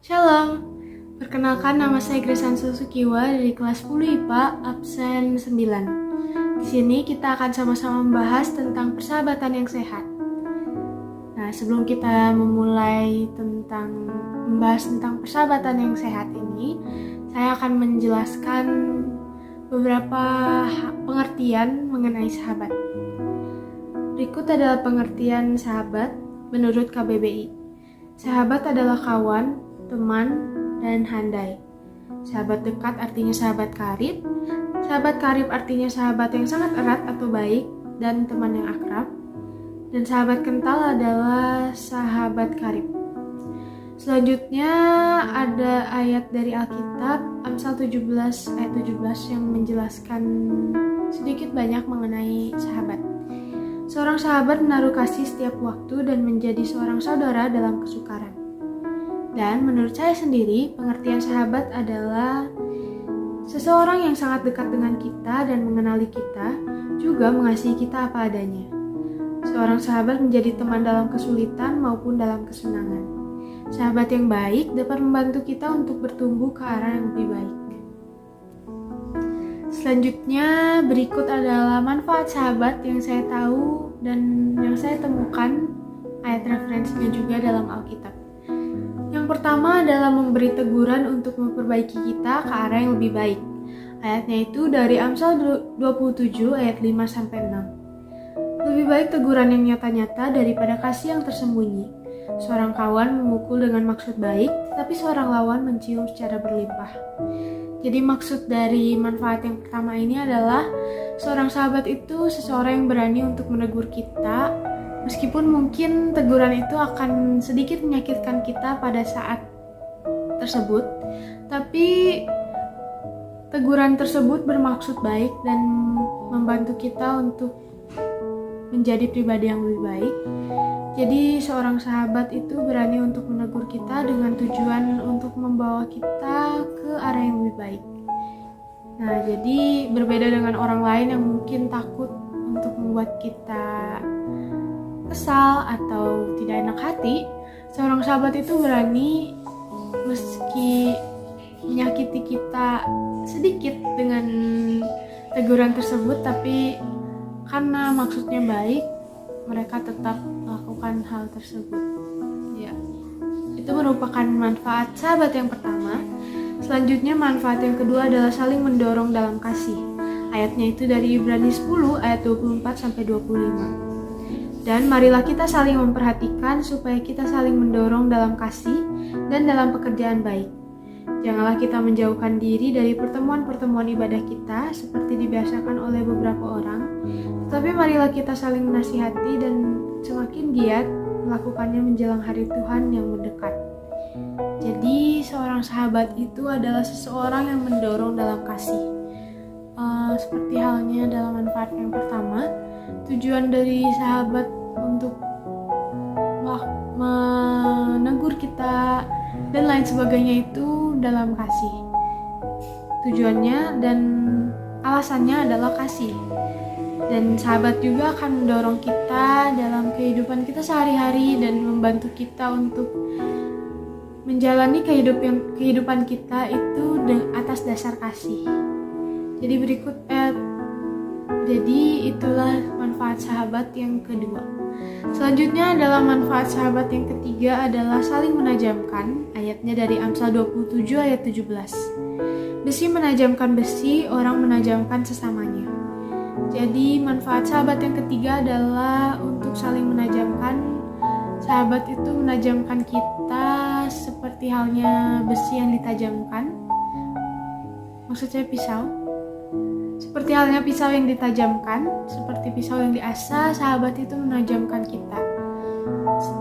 Shalom, perkenalkan nama saya Grace Sukiwa dari kelas 10 IPA, absen 9. Di sini kita akan sama-sama membahas tentang persahabatan yang sehat. Nah, sebelum kita memulai membahas tentang persahabatan yang sehat ini, saya akan menjelaskan beberapa pengertian mengenai sahabat. Berikut adalah pengertian sahabat menurut KBBI. Sahabat adalah kawan, teman, dan handai. Sahabat dekat artinya sahabat karib. Sahabat karib artinya sahabat yang sangat erat atau baik dan teman yang akrab. Dan sahabat kental adalah sahabat karib. Selanjutnya ada ayat dari Alkitab, Amsal 17 ayat 17 yang menjelaskan sedikit banyak mengenai sahabat. Seorang sahabat menaruh kasih setiap waktu dan menjadi seorang saudara dalam kesukaran. Dan menurut saya sendiri, pengertian sahabat adalah seseorang yang sangat dekat dengan kita dan mengenali kita, juga mengasihi kita apa adanya. Seorang sahabat menjadi teman dalam kesulitan maupun dalam kesenangan. Sahabat yang baik dapat membantu kita untuk bertumbuh ke arah yang lebih baik. Selanjutnya, berikut adalah manfaat sahabat yang saya tahu dan yang saya temukan ayat referensinya juga dalam Alkitab. Yang pertama adalah memberi teguran untuk memperbaiki kita ke arah yang lebih baik. Ayatnya itu dari Amsal 27 ayat 5-6. Lebih baik teguran yang nyata-nyata daripada kasih yang tersembunyi. Seorang kawan memukul dengan maksud baik, tapi seorang lawan mencium secara berlimpah. Jadi maksud dari manfaat yang pertama ini adalah seorang sahabat itu seseorang yang berani untuk menegur kita, meskipun mungkin teguran itu akan sedikit menyakitkan kita pada saat tersebut, tapi teguran tersebut bermaksud baik dan membantu kita untuk menjadi pribadi yang lebih baik. Jadi seorang sahabat itu berani untuk menegur kita dengan tujuan untuk membawa kita ke arah yang lebih baik. Nah, jadi berbeda dengan orang lain yang mungkin takut untuk membuat kita kesal atau tidak enak hati, seorang sahabat itu berani meski menyakiti kita sedikit dengan teguran tersebut, tapi karena maksudnya baik, mereka tetap melakukan hal tersebut. Ya, itu merupakan manfaat sahabat yang pertama. Selanjutnya manfaat yang kedua adalah saling mendorong dalam kasih. Ayatnya itu dari Ibrani 10 ayat 24-25. Dan marilah kita saling memperhatikan supaya kita saling mendorong dalam kasih dan dalam pekerjaan baik. Janganlah kita menjauhkan diri dari pertemuan-pertemuan ibadah kita seperti dibiasakan oleh beberapa orang, tetapi marilah kita saling menasihati dan semakin giat melakukannya menjelang hari Tuhan yang mendekat. Jadi seorang sahabat itu adalah seseorang yang mendorong dalam kasih. Seperti halnya dalam manfaat yang pertama, tujuan dari sahabat untuk menegur kita dan lain sebagainya itu dalam kasih. Tujuannya dan alasannya adalah kasih. Dan sahabat juga akan mendorong kita dalam kehidupan kita sehari-hari dan membantu kita untuk menjalani kehidupan kita itu atas dasar kasih. Jadi itulah manfaat sahabat yang kedua. Selanjutnya adalah manfaat sahabat yang ketiga adalah saling menajamkan. Ayatnya dari Amsal 27 ayat 17. Besi menajamkan besi, orang menajamkan sesamanya. Jadi manfaat sahabat yang ketiga adalah untuk saling menajamkan. Sahabat itu menajamkan kita seperti halnya besi yang ditajamkan. Maksud saya pisau. Seperti halnya pisau yang ditajamkan, seperti pisau yang diasah, sahabat itu menajamkan kita.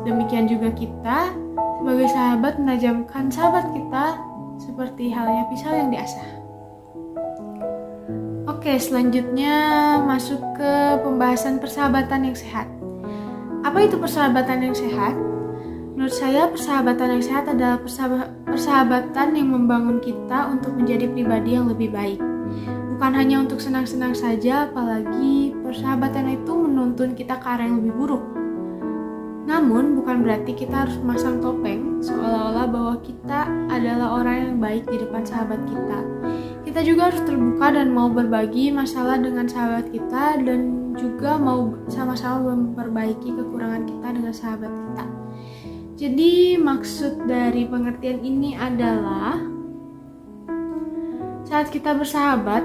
Demikian juga kita sebagai sahabat menajamkan sahabat kita seperti halnya pisau yang diasah. Oke, selanjutnya masuk ke pembahasan persahabatan yang sehat. Apa itu persahabatan yang sehat? Menurut saya, persahabatan yang sehat adalah persahabatan yang membangun kita untuk menjadi pribadi yang lebih baik. Bukan hanya untuk senang-senang saja, apalagi persahabatan itu menuntun kita ke arah yang lebih buruk. Namun bukan berarti kita harus memasang topeng seolah-olah bahwa kita adalah orang yang baik di depan sahabat kita. Kita juga harus terbuka dan mau berbagi masalah dengan sahabat kita, dan juga mau sama-sama memperbaiki kekurangan kita dengan sahabat kita. Jadi maksud dari pengertian ini adalah saat kita bersahabat,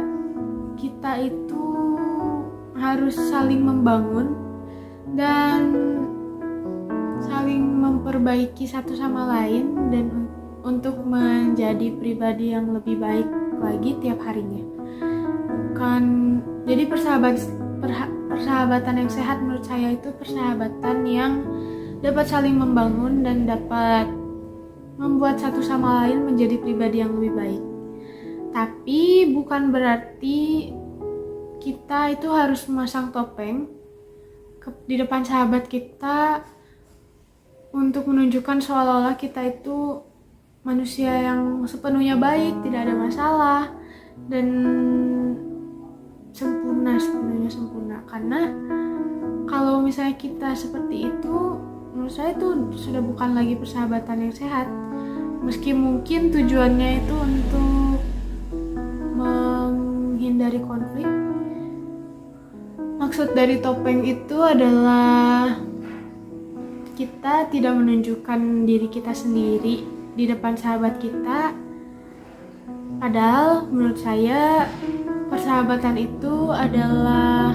kita itu harus saling membangun dan saling memperbaiki satu sama lain, dan untuk menjadi pribadi yang lebih baik lagi tiap harinya. Jadi persahabatan yang sehat menurut saya itu persahabatan yang dapat saling membangun dan dapat membuat satu sama lain menjadi pribadi yang lebih baik. Tapi bukan berarti kita itu harus memasang topeng di depan sahabat kita untuk menunjukkan seolah-olah kita itu manusia yang sepenuhnya baik, tidak ada masalah, dan sepenuhnya sempurna. Karena kalau misalnya kita seperti itu, menurut saya itu sudah bukan lagi persahabatan yang sehat. Meski mungkin tujuannya itu untuk menghindari konflik. Maksud dari topeng itu adalah kita tidak menunjukkan diri kita sendiri di depan sahabat kita. Padahal menurut saya persahabatan itu adalah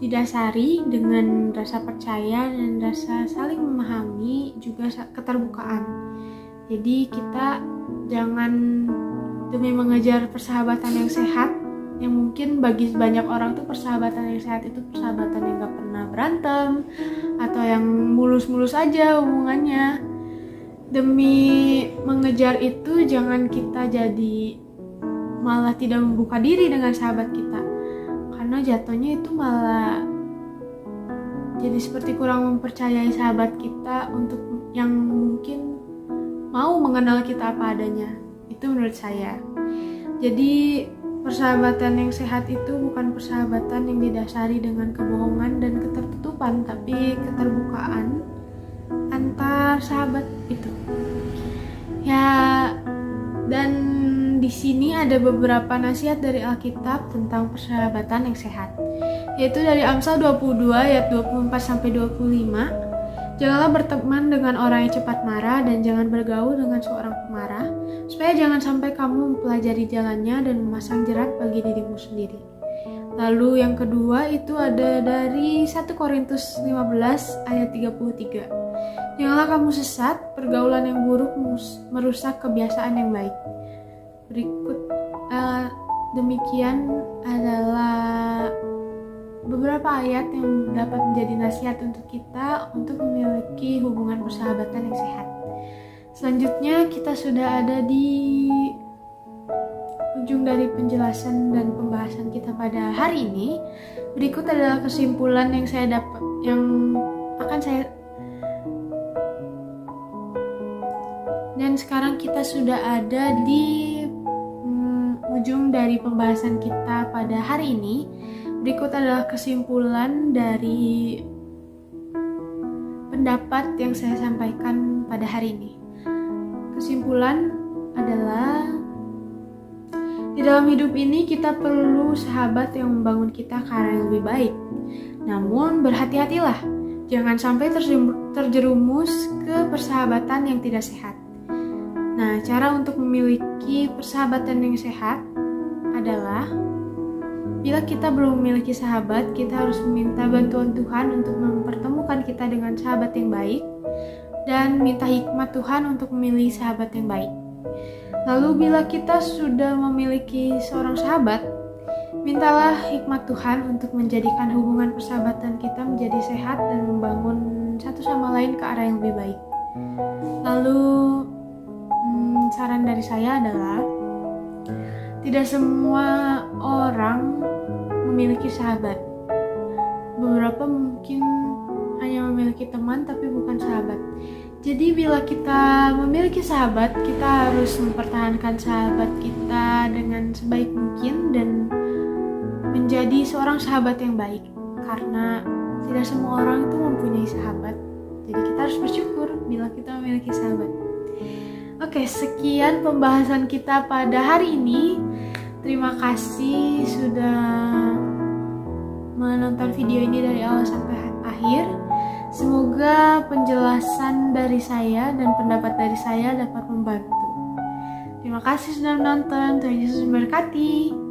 didasari dengan rasa percaya dan rasa saling memahami, juga keterbukaan. Jadi kita jangan demi mengejar persahabatan yang sehat, yang mungkin bagi banyak orang tuh persahabatan yang sehat itu persahabatan yang gak pernah berantem atau yang mulus-mulus aja hubungannya. Demi mengejar itu jangan kita jadi malah tidak membuka diri dengan sahabat kita, karena jatuhnya itu malah jadi seperti kurang mempercayai sahabat kita untuk yang mungkin mau mengenal kita apa adanya. Itu menurut saya. Jadi persahabatan yang sehat itu bukan persahabatan yang didasari dengan kebohongan dan ketertutupan, tapi keterbukaan antar sahabat itu. Ya, dan di sini ada beberapa nasihat dari Alkitab tentang persahabatan yang sehat, yaitu dari Amsal 22 ayat 24 sampai 25. Janganlah berteman dengan orang yang cepat marah, dan jangan bergaul dengan seorang pemarah, supaya jangan sampai kamu mempelajari jalannya dan memasang jerat bagi dirimu sendiri. Lalu yang kedua itu ada dari 1 Korintus 15 ayat 33. Janganlah kamu sesat, pergaulan yang buruk merusak kebiasaan yang baik. Berikut demikian adalah beberapa ayat yang dapat menjadi nasihat untuk kita untuk memiliki hubungan persahabatan yang sehat. Selanjutnya kita sudah ada di ujung dari penjelasan dan pembahasan kita pada hari ini. Berikut adalah kesimpulan yang dan sekarang kita sudah ada di ujung dari pembahasan kita pada hari ini. Berikut adalah kesimpulan dari pendapat yang saya sampaikan pada hari ini. Kesimpulan adalah di dalam hidup ini kita perlu sahabat yang membangun kita ke arah yang lebih baik. Namun berhati-hatilah, jangan sampai terjerumus ke persahabatan yang tidak sehat. Nah, cara untuk memiliki persahabatan yang sehat adalah bila kita belum memiliki sahabat, kita harus meminta bantuan Tuhan untuk mempertemukan kita dengan sahabat yang baik, dan minta hikmat Tuhan untuk memilih sahabat yang baik. Lalu bila kita sudah memiliki seorang sahabat, mintalah hikmat Tuhan untuk menjadikan hubungan persahabatan kita menjadi sehat dan membangun satu sama lain ke arah yang lebih baik. Lalu saran dari saya adalah tidak semua orang memiliki sahabat. Beberapa mungkin hanya memiliki teman tapi bukan sahabat. Jadi bila kita memiliki sahabat, kita harus mempertahankan sahabat kita dengan sebaik mungkin dan menjadi seorang sahabat yang baik. Karena Tidak semua orang itu mempunyai sahabat. Jadi kita harus bersyukur bila kita memiliki sahabat. Oke, sekian pembahasan kita pada hari ini. Terima kasih sudah menonton video ini dari awal sampai akhir. Semoga penjelasan dari saya dan pendapat dari saya dapat membantu. Terima kasih sudah menonton. Tuhan Yesus memberkati.